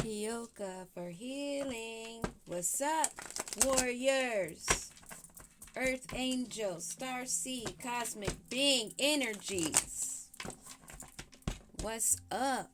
Yoga for healing. What's up, warriors? Earth angels, star seed, cosmic being energies. What's up?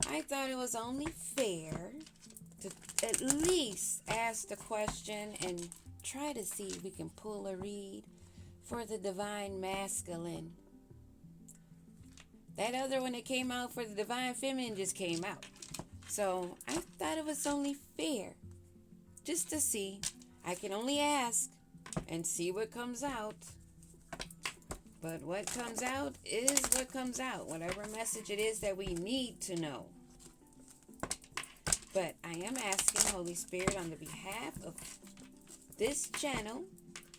I thought it was only fair to at least ask the question and try to see if we can pull a read for the divine masculine. That other one that came out for the divine feminine just came out. So I thought it was only fair just to see. I can only ask and see what comes out. But what comes out is what comes out, whatever message it is that we need to know. But I am asking Holy Spirit on the behalf of this channel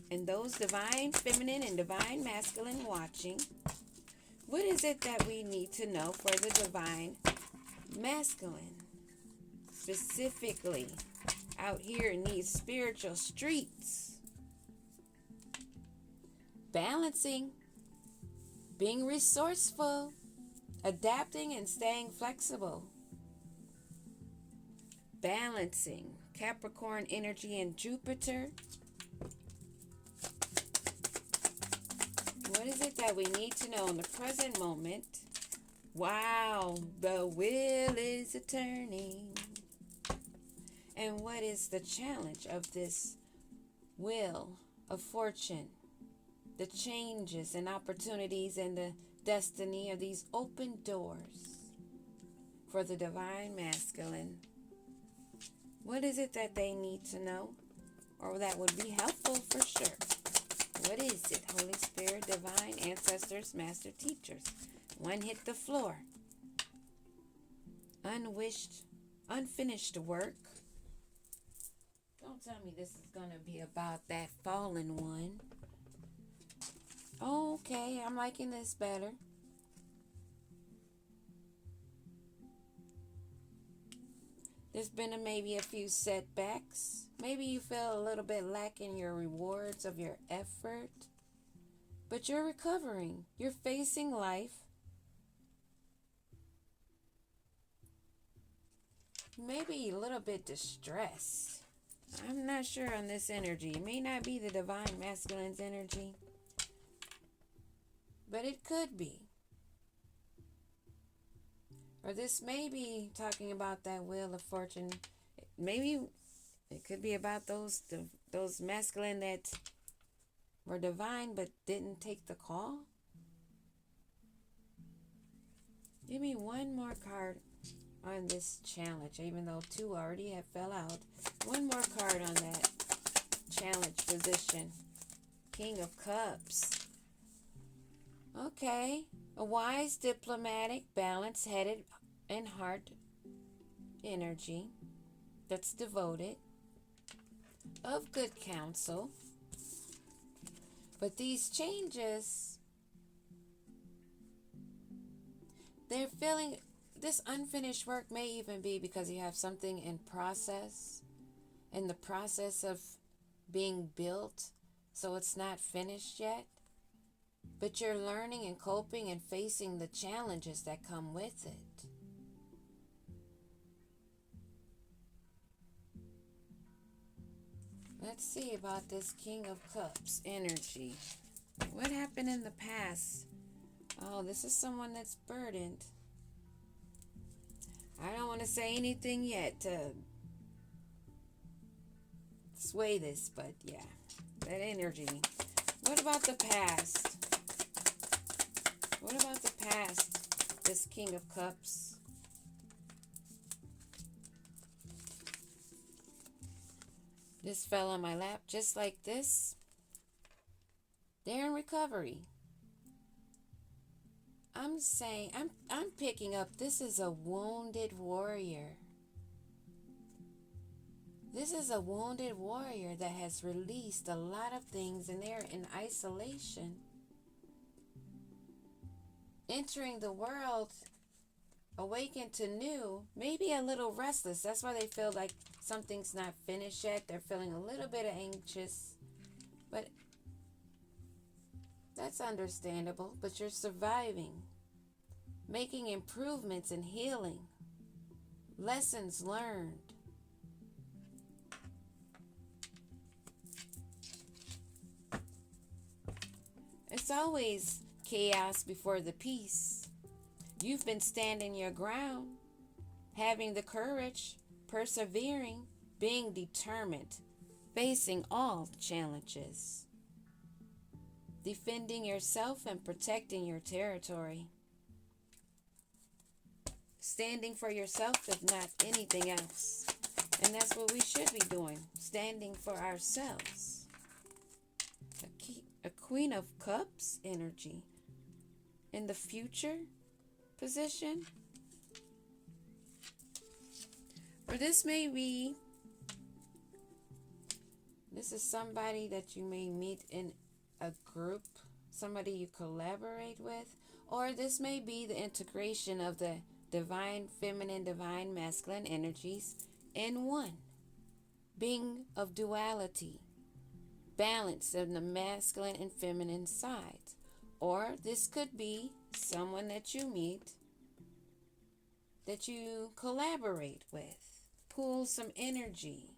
and those divine feminine and divine masculine watching, what is it that we need to know for the divine masculine? Specifically, out here in these spiritual streets. Balancing, being resourceful, adapting and staying flexible. Balancing, Capricorn energy and Jupiter. What is it that we need to know in the present moment? Wow, the wheel is a turning. And what is the challenge of this wheel of fortune? The changes and opportunities and the destiny of these open doors for the divine masculine. What is it that they need to know? Or that would be helpful for sure. What is it? Holy Spirit, divine ancestors, master teachers. One hit the floor. Unwished, unfinished work. Don't tell me this is going to be about that fallen one. Okay, I'm liking this better. There's been maybe a few setbacks. Maybe you feel a little bit lacking your rewards of your effort. But you're recovering. You're facing life. Maybe a little bit distressed. I'm not sure on this energy. It may not be the divine masculine's energy. But it could be. Or this may be talking about that wheel of fortune. Maybe it could be about those masculine that were divine but didn't take the call. Give me one more card on this challenge, even though two already have fell out. One more card on that challenge position. King of Cups. Okay. A wise, diplomatic, balance-headed, and heart energy that's devoted, of good counsel. But these changes, they're feeling this unfinished work may even be because you have something in the process of being built, so it's not finished yet. But you're learning and coping and facing the challenges that come with it. Let's see about this King of Cups energy. What happened in the past? Oh, this is someone that's burdened. I don't want to say anything yet to sway this, but yeah, that energy. What about the past? What about the past? This King of Cups. This fell on my lap just like this. They're in recovery. I'm saying, I'm picking up, this is a wounded warrior. This is a wounded warrior that has released a lot of things and they're in isolation. Entering the world, awakened to new, maybe a little restless. That's why they feel like something's not finished yet. They're feeling a little bit anxious. But that's understandable. But you're surviving, making improvements and healing. lessons learned. It's always chaos before the peace. You've been standing your ground, having the courage, persevering, being determined, facing all challenges, defending yourself and protecting your territory, standing for yourself if not anything else. And that's what we should be doing, standing for ourselves. A Queen of Cups energy in the future position. Or this is somebody that you may meet in a group, somebody you collaborate with, or this may be the integration of the divine feminine, divine masculine energies in one, being of duality, balance of the masculine and feminine sides. Or this could be someone that you meet, that you collaborate with, pull some energy.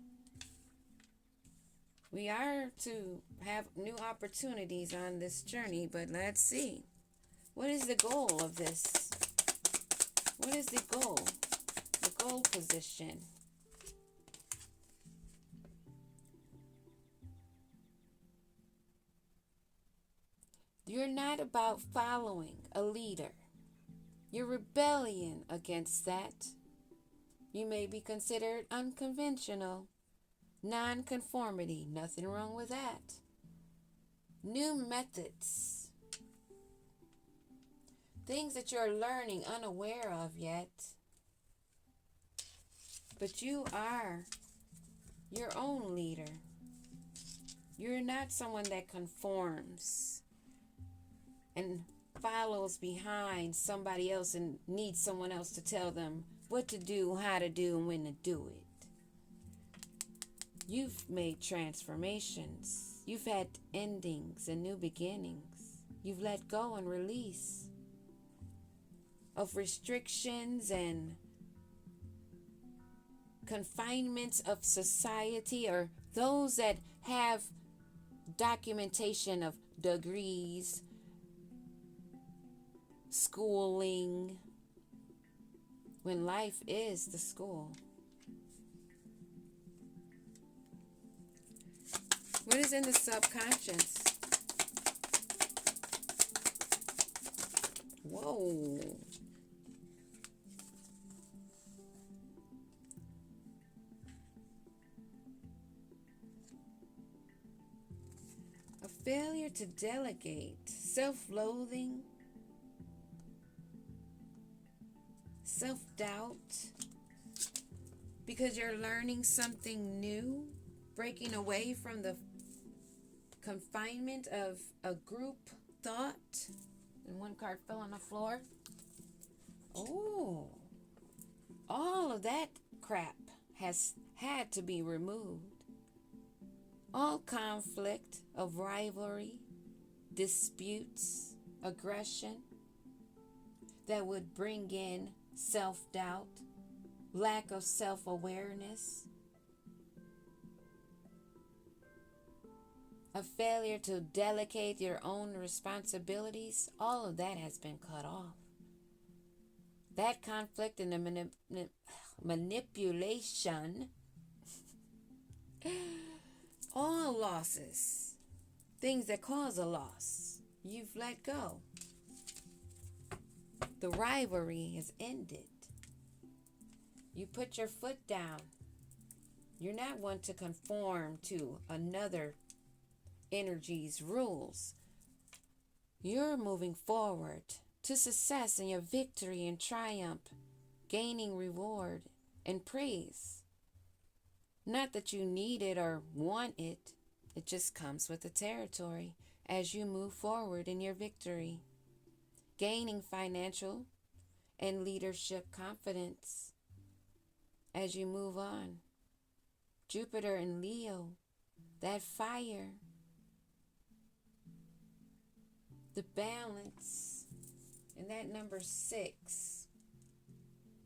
We are to have new opportunities on this journey, but let's see. What is the goal of this? What is the goal? The goal position. You're not about following a leader. Your rebellion against that. You may be considered unconventional. Non-conformity, nothing wrong with that. New methods. Things that you're learning unaware of yet. But you are your own leader. You're not someone that conforms and follows behind somebody else and needs someone else to tell them what to do, how to do, and when to do it. You've made transformations. You've had endings and new beginnings. You've let go and release of restrictions and confinements of society, or those that have documentation of degrees, schooling, when life is the school. What is in the subconscious? Whoa. A failure to delegate, self-loathing, self-doubt, because you're learning something new, breaking away from the confinement of a group thought. And one card fell on the floor. Oh, all of that crap has had to be removed. All conflict of rivalry, disputes, aggression that would bring in self-doubt, lack of self-awareness, a failure to delegate your own responsibilities, all of that has been cut off. That conflict and the manipulation, all losses, things that cause a loss, you've let go. The rivalry has ended. You put your foot down. You're not one to conform to another energy's rules. You're moving forward to success and your victory and triumph, gaining reward and praise. Not that you need it or want it. It just comes with the territory as you move forward in your victory, gaining financial and leadership confidence as you move on. Jupiter and Leo, that fire, the balance, and that number 6,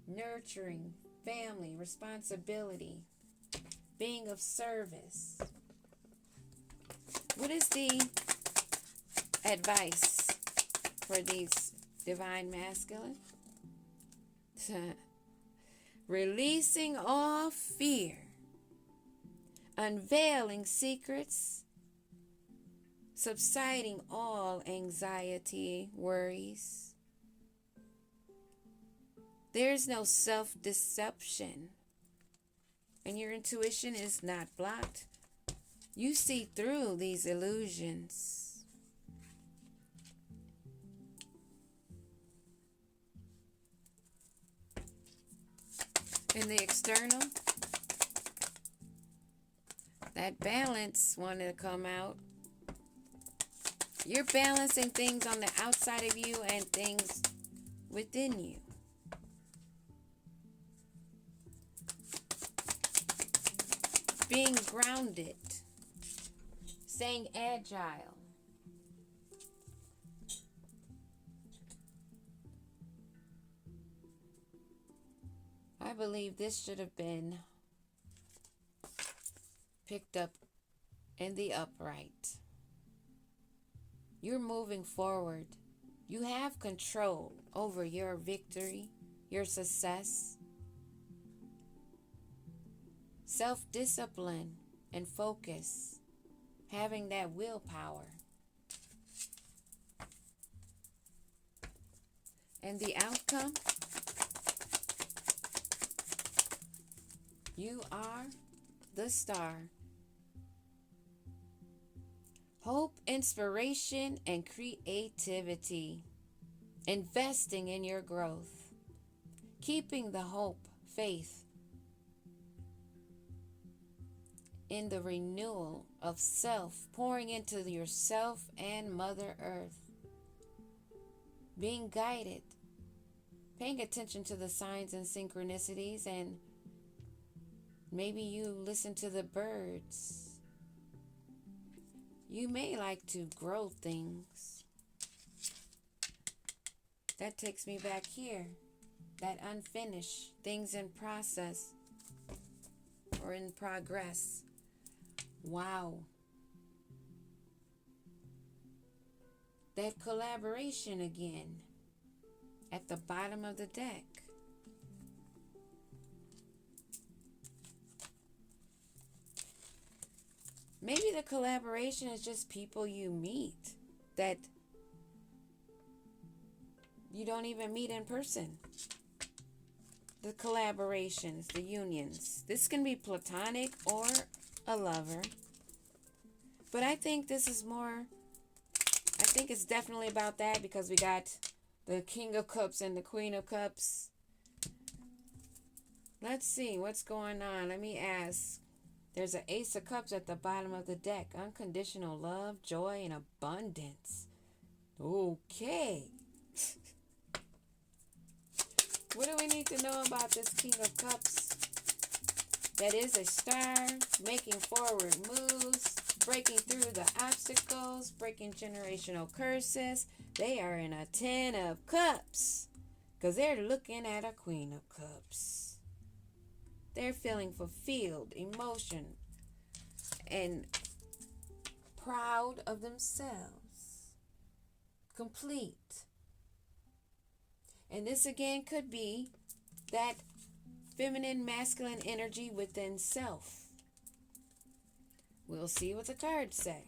nurturing, family, responsibility, being of service. What is the advice for these divine masculine? Releasing all fear, unveiling secrets, subsiding all anxiety, worries. There's no self-deception, and your intuition is not blocked. You see through these illusions. In the external, that balance wanted to come out. You're balancing things on the outside of you and things within you. Being grounded, staying agile. I believe this should have been picked up in the upright. You're moving forward. You have control over your victory, your success. Self-discipline and focus, having that willpower. And the outcome? You are the star. Hope, inspiration, and creativity. Investing in your growth. Keeping the hope, faith, in the renewal of self, pouring into yourself and Mother Earth. Being guided, paying attention to the signs and synchronicities, and maybe you listen to the birds. You may like to grow things. That takes me back here. That unfinished, things in process or in progress. Wow. That collaboration again at the bottom of the deck. Maybe the collaboration is just people you meet that you don't even meet in person. The collaborations, the unions. This can be platonic or a lover. But I think this is more, I think it's definitely about that, because we got the King of Cups and the Queen of Cups. Let's see what's going on. Let me ask. There's an Ace of Cups at the bottom of the deck. Unconditional love, joy, and abundance. Okay. What do we need to know about this King of Cups? That is a star, making forward moves, breaking through the obstacles, breaking generational curses. They are in a 10 of Cups because they're looking at a Queen of Cups. They're feeling fulfilled, emotion, and proud of themselves. Complete. And this again could be that feminine, masculine energy within self. We'll see what the cards say.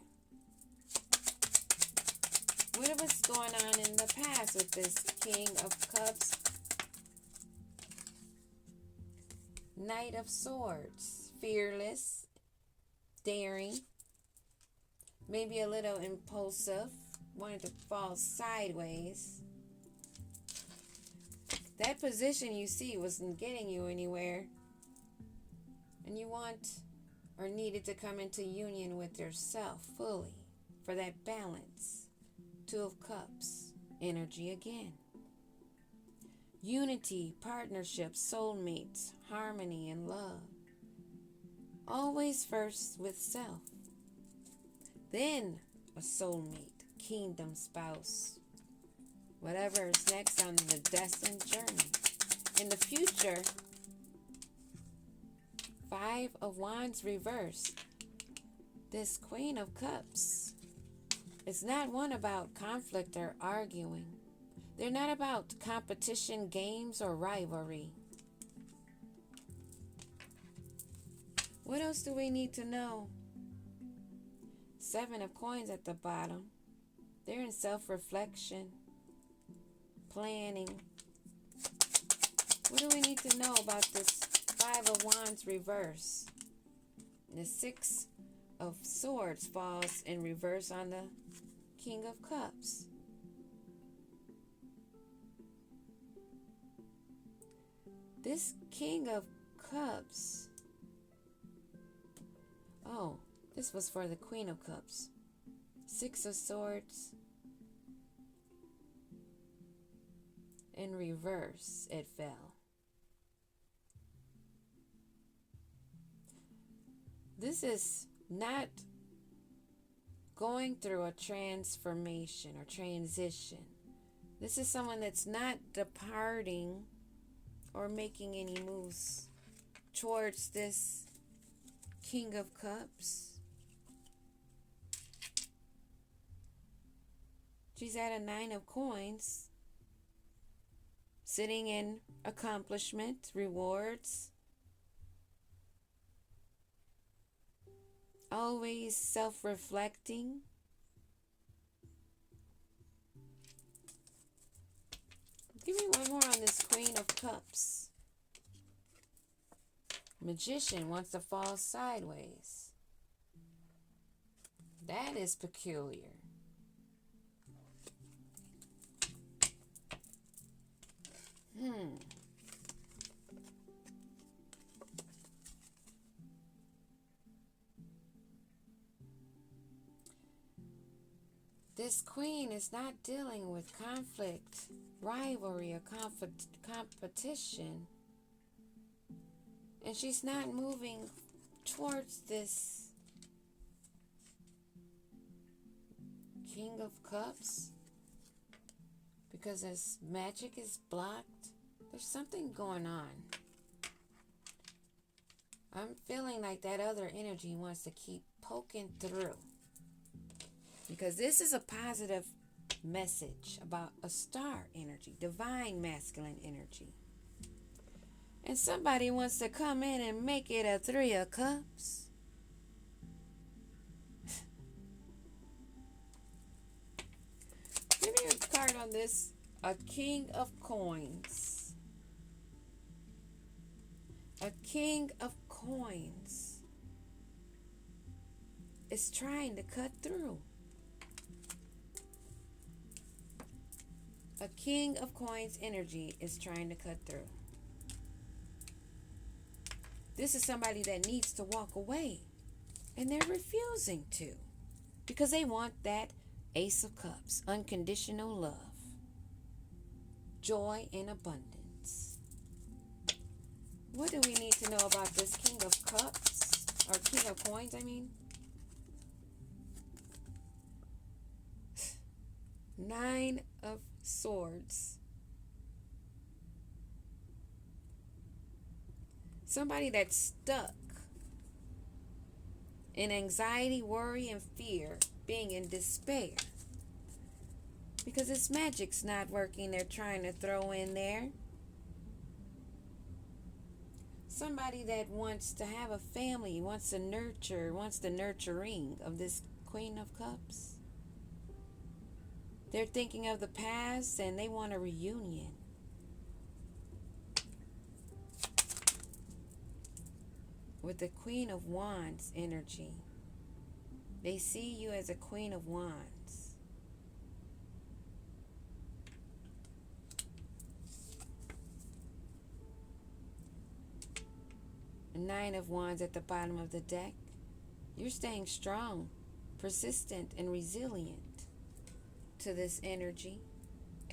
What was going on in the past with this King of Cups? Knight of Swords. Fearless, daring, maybe a little impulsive, wanted to fall sideways. That position you see wasn't getting you anywhere. And you want or needed to come into union with yourself fully for that balance. 2 of Cups, energy again. Unity, partnership, soulmates, harmony, and love. Always first with self. Then a soulmate, kingdom spouse. Whatever is next on the destined journey. In the future, Five of Wands reversed. This Queen of Cups is not one about conflict or arguing. They're not about competition, games, or rivalry. What else do we need to know? Seven of Coins at the bottom. They're in self-reflection, planning. What do we need to know about this Five of Wands reverse? The Six of Swords falls in reverse on the King of Cups. This King of Cups. Oh, this was for the Queen of Cups. Six of Swords. In reverse, it fell. This is not going through a transformation or transition. This is someone that's not departing or making any moves towards this King of Cups. She's at a Nine of Coins, sitting in accomplishment, rewards, always self-reflecting. Give me one more on this Queen of Cups. Magician wants to fall sideways. That is peculiar. This queen is not dealing with conflict, rivalry, or competition. And she's not moving towards this King of Cups because this magic is blocked. There's something going on. I'm feeling like that other energy wants to keep poking through. Because this is a positive message about a star energy, divine masculine energy. And somebody wants to come in and make it a Three of Cups. Give me a card on this. A King of Coins. A King of Coins is trying to cut through. A King of Coins energy is trying to cut through. This is somebody that needs to walk away, and they're refusing to because they want that Ace of Cups, unconditional love, joy, and abundance. What do we need to know about this King of Cups, or King of Coins, I mean? Nine of Swords. Somebody that's stuck in anxiety, worry, and fear, being in despair. Because this magic's not working, they're trying to throw in there. Somebody that wants to have a family, wants to nurture, wants the nurturing of this Queen of Cups. They're thinking of the past and they want a reunion. With the Queen of Wands energy, they see you as a Queen of Wands. A Nine of Wands at the bottom of the deck. You're staying strong, persistent, and resilient to this energy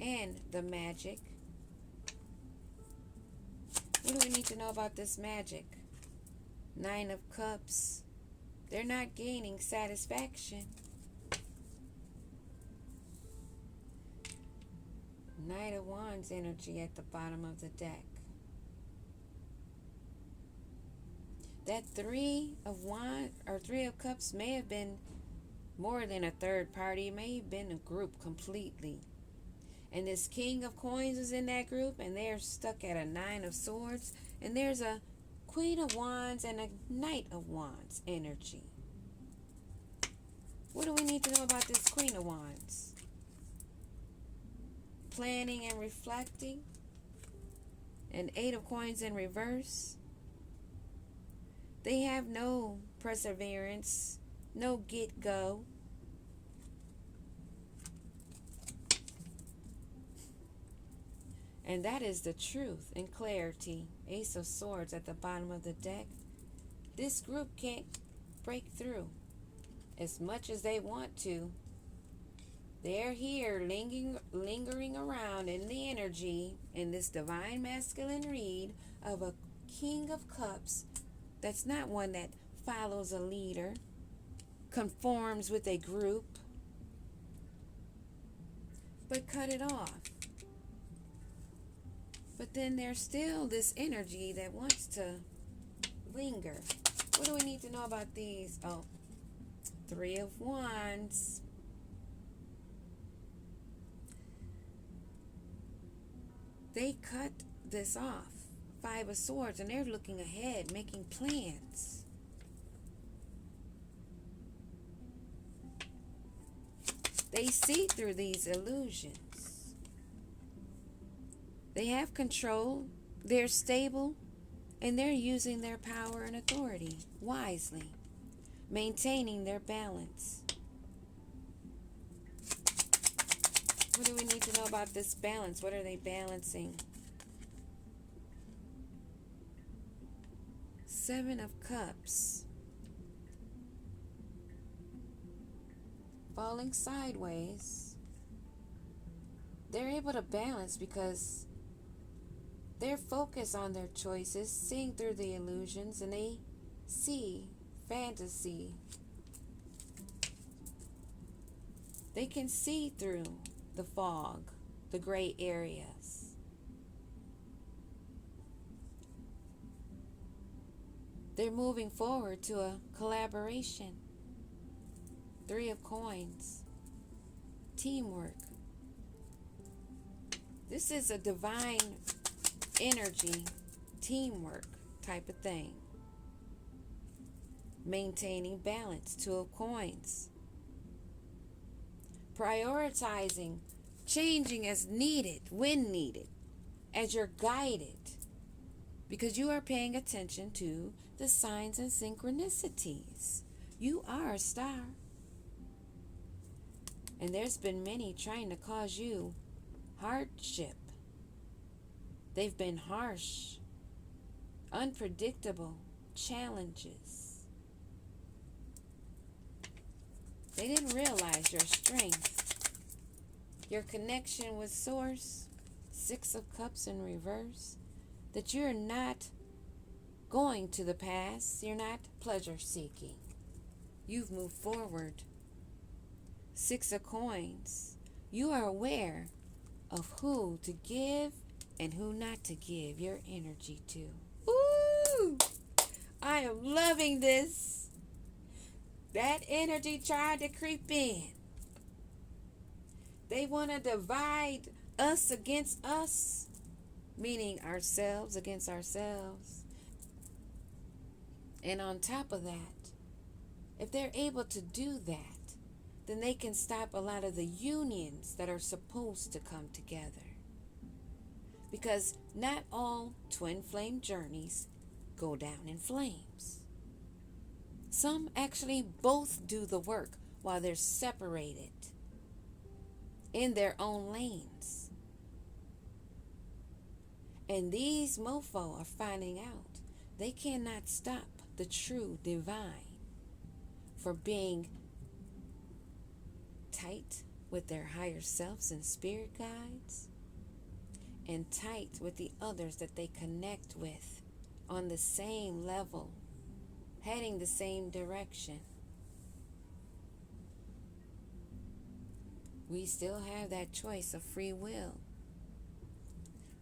and the magic. What do we need to know about this magic? Nine of Cups. They're not gaining satisfaction. Knight of Wands energy at the bottom of the deck. That Three of Wands or Three of Cups may have been more than a third party. It may have been a group completely. And this King of Coins is in that group, and they're stuck at a Nine of Swords. And there's a Queen of Wands and a Knight of Wands energy. What do we need to know about this Queen of Wands? Planning and reflecting. And Eight of Coins in reverse. They have no perseverance, no get-go. And that is the truth and clarity. Ace of Swords at the bottom of the deck. This group can't break through as much as they want to. They're here lingering around in the energy in this divine masculine read of a King of Cups. That's not one that follows a leader, conforms with a group, but cut it off. But then there's still this energy that wants to linger. What do we need to know about these? Oh, Three of Wands. They cut this off. Five of Swords, and they're looking ahead, making plans. They see through these illusions. They have control, they're stable, and they're using their power and authority wisely, maintaining their balance. What do we need to know about this balance? What are they balancing? Seven of Cups. Falling sideways. They're able to balance because they're focused on their choices, seeing through the illusions, and they see fantasy. They can see through the fog, the gray areas. They're moving forward to a collaboration. Three of Coins. Teamwork. This is a divine energy, teamwork type of thing. Maintaining balance. Two of Coins. Prioritizing, changing as needed, when needed, as you're guided. Because you are paying attention to the signs and synchronicities. You are a star. And there's been many trying to cause you hardship. They've been harsh, unpredictable challenges. They didn't realize your strength, your connection with Source. Six of Cups in reverse. That you're not going to the past. You're not pleasure seeking. You've moved forward. Six of Coins. You are aware of who to give and who not to give your energy to. Ooh! I am loving this. That energy tried to creep in. They want to divide us against us, meaning ourselves against ourselves. And on top of that, if they're able to do that, then they can stop a lot of the unions that are supposed to come together. Because not all twin flame journeys go down in flames. Some actually both do the work while they're separated in their own lanes. And these mofo are finding out they cannot stop the true divine for being tight with their higher selves and spirit guides, and tight with the others that they connect with on the same level, heading the same direction. We still have that choice of free will.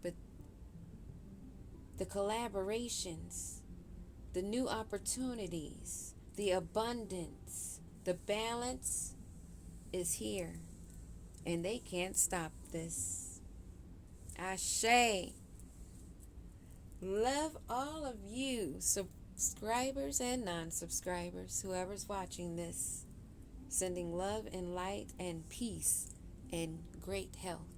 But the collaborations the new opportunities, the abundance, the balance is here. And they can't stop this. Ashe. Love all of you, subscribers and non-subscribers, whoever's watching this. Sending love and light and peace and great health.